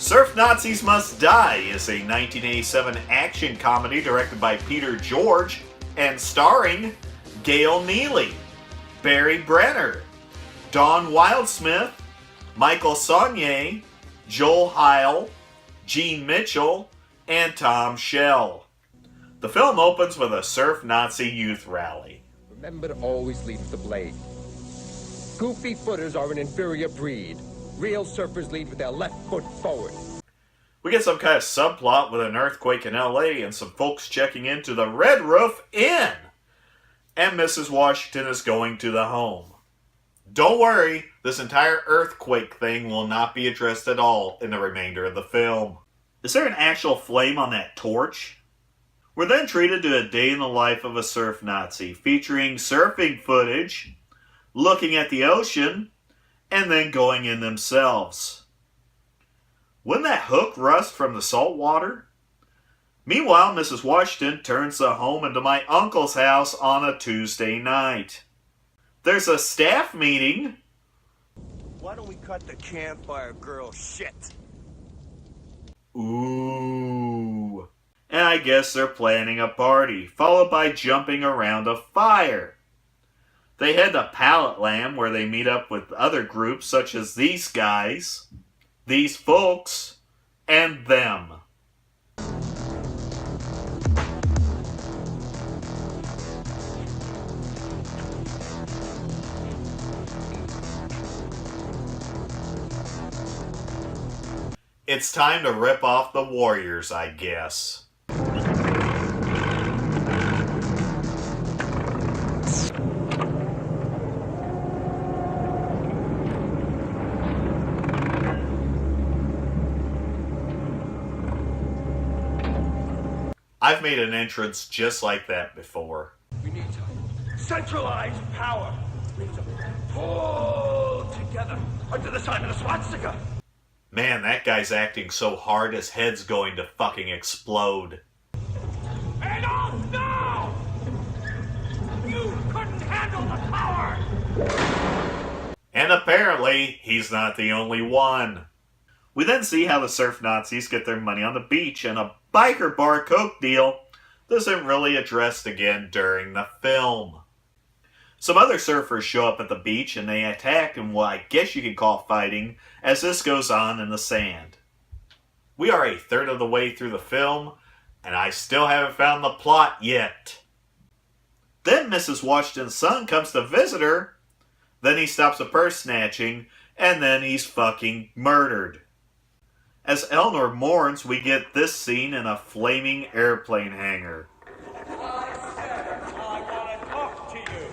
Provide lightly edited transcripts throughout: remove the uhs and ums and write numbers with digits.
Surf Nazis Must Die is a 1987 action comedy directed by Peter George and starring Gail Neely, Barry Brenner, Don Wildsmith, Michael Sonye, Joel Hile, Gene Mitchell, and Tom Shell. The film opens with a surf Nazi youth rally. Remember to always lead with the blade. Goofy footers are an inferior breed. Real surfers lead with their left foot forward. We get some kind of subplot with an earthquake in LA and some folks checking into the Red Roof Inn. And Mrs. Washington is going to the home. Don't worry, this entire earthquake thing will not be addressed at all in the remainder of the film. Is there an actual flame on that torch? We're then treated to a day in the life of a surf Nazi, featuring surfing footage, looking at the ocean, and then going in themselves. Wouldn't that hook rust from the salt water? Meanwhile, Mrs. Washington turns the home into my uncle's house on a Tuesday night. There's a staff meeting. Why don't we cut the campfire girl shit? Ooh. And I guess they're planning a party, followed by jumping around a fire. They head to Pallet Lamb, where they meet up with other groups such as these guys, these folks, and them. It's time to rip off the Warriors, I guess. I've made an entrance just like that before. We need to centralize power. We need to pull together under the sign of the swastika. Man, that guy's acting so hard his head's going to fucking explode. Adolf, no! You couldn't handle the power! And apparently, he's not the only one. We then see how the surf Nazis get their money on the beach, and a biker bar coke deal isn't really addressed again during the film. Some other surfers show up at the beach and they attack in what I guess you could call fighting as this goes on in the sand. We are a third of the way through the film and I still haven't found the plot yet. Then Mrs. Washington's son comes to visit her, then he stops a purse snatching, and then he's fucking murdered. As Eleanor mourns, we get this scene in a flaming airplane hangar. I want to talk to you.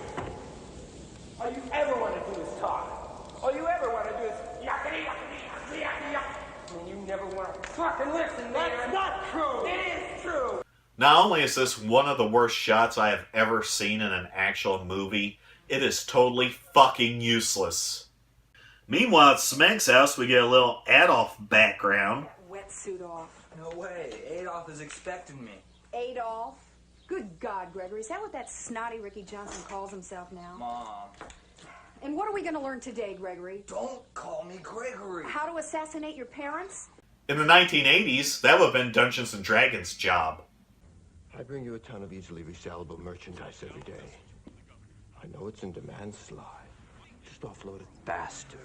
All you ever want to do is talk. All you ever want to do is yuckity, yuckity, yuckity, yuckity, yuckity. And you never want to fucking listen, man. That's not true. It is true. Not only is this one of the worst shots I have ever seen in an actual movie, it is totally fucking useless. Meanwhile, at Smeg's house, we get a little Adolf background. Wetsuit off. No way. Adolf is expecting me. Adolf? Good God, Gregory. Is that what that snotty Ricky Johnson calls himself now? Mom. And what are we going to learn today, Gregory? Don't call me Gregory. How to assassinate your parents? In the 1980s, that would have been Dungeons & Dragons' job. I bring you a ton of easily resellable merchandise every day. I know it's in demand, Sly. Just offload it faster.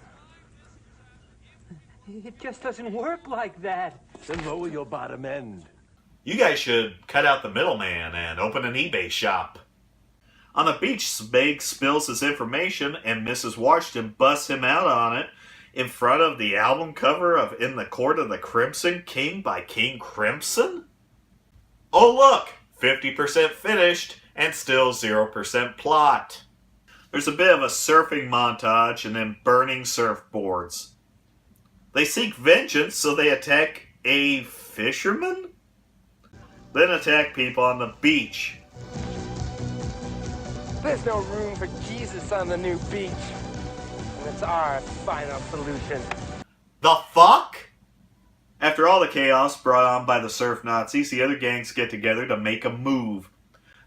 It just doesn't work like that. Then lower your bottom end. You guys should cut out the middleman and open an eBay shop. On the beach, Smeg spills his information and Mrs. Washington busts him out on it in front of the album cover of In the Court of the Crimson King by King Crimson? Oh look, 50% finished and still 0% plot. There's a bit of a surfing montage and then burning surfboards. They seek vengeance, so they attack a fisherman? Then attack people on the beach. There's no room for Jesus on the new beach. It's our final solution. The fuck? After all the chaos brought on by the surf Nazis, the other gangs get together to make a move.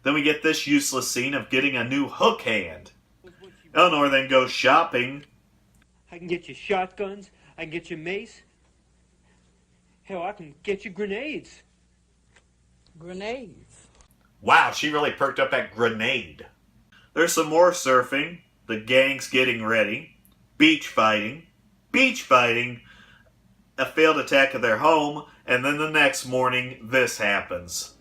Then we get this useless scene of getting a new hook hand. Eleanor then goes shopping. I can get you shotguns. I can get you mace. Hell, I can get you grenades. Grenades. Wow, she really perked up at grenade. There's some more surfing, the gangs getting ready, beach fighting, a failed attack of their home, and then the next morning, this happens.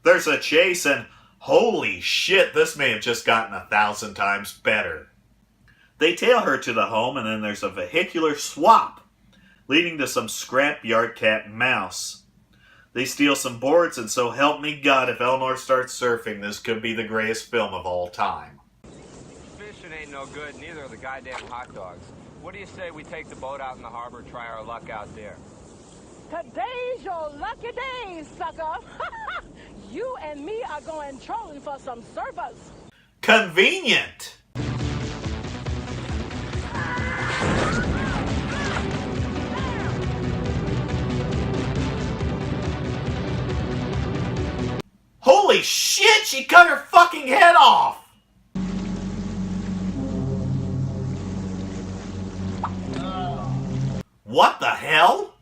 There's a chase, and holy shit, this may have just gotten 1,000 times better. They tail her to the home, and then there's a vehicular swap, leading to some scrapyard cat and mouse. They steal some boards, and so help me God, if Eleanor starts surfing, this could be the greatest film of all time. Fishing ain't no good, neither are the goddamn hot dogs. What do you say we take the boat out in the harbor, try our luck out there? Today's your lucky day, sucker. You and me are going trolling for some surfers. Convenient! Holy shit, she cut her fucking head off! What the hell?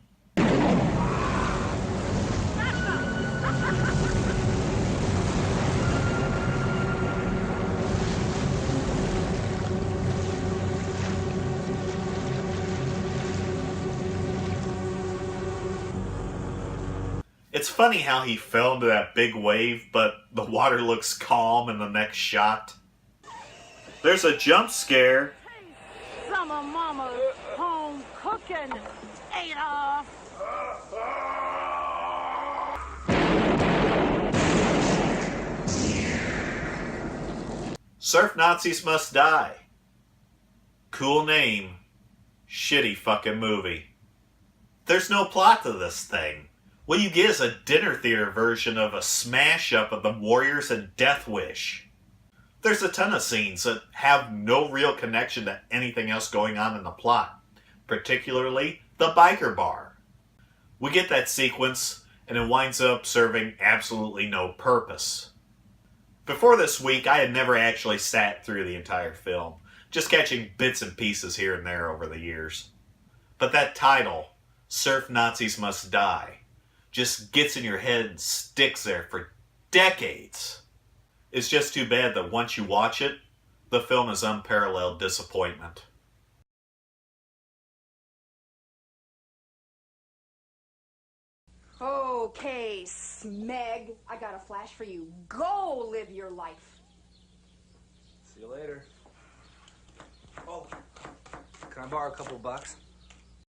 It's funny how he fell into that big wave, but the water looks calm in the next shot. There's a jump scare. Summer mama's home cooking, Ada. Surf Nazis Must Die. Cool name. Shitty fucking movie. There's no plot to this thing. What you get is a dinner theater version of a smash-up of the Warriors and Death Wish. There's a ton of scenes that have no real connection to anything else going on in the plot, particularly the biker bar. We get that sequence, and it winds up serving absolutely no purpose. Before this week, I had never actually sat through the entire film, just catching bits and pieces here and there over the years. But that title, Surf Nazis Must Die, just gets in your head and sticks there for decades. It's just too bad that once you watch it, the film is unparalleled disappointment. Okay, Smeg, I got a flash for you. Go live your life. See you later. Oh, can I borrow a couple bucks?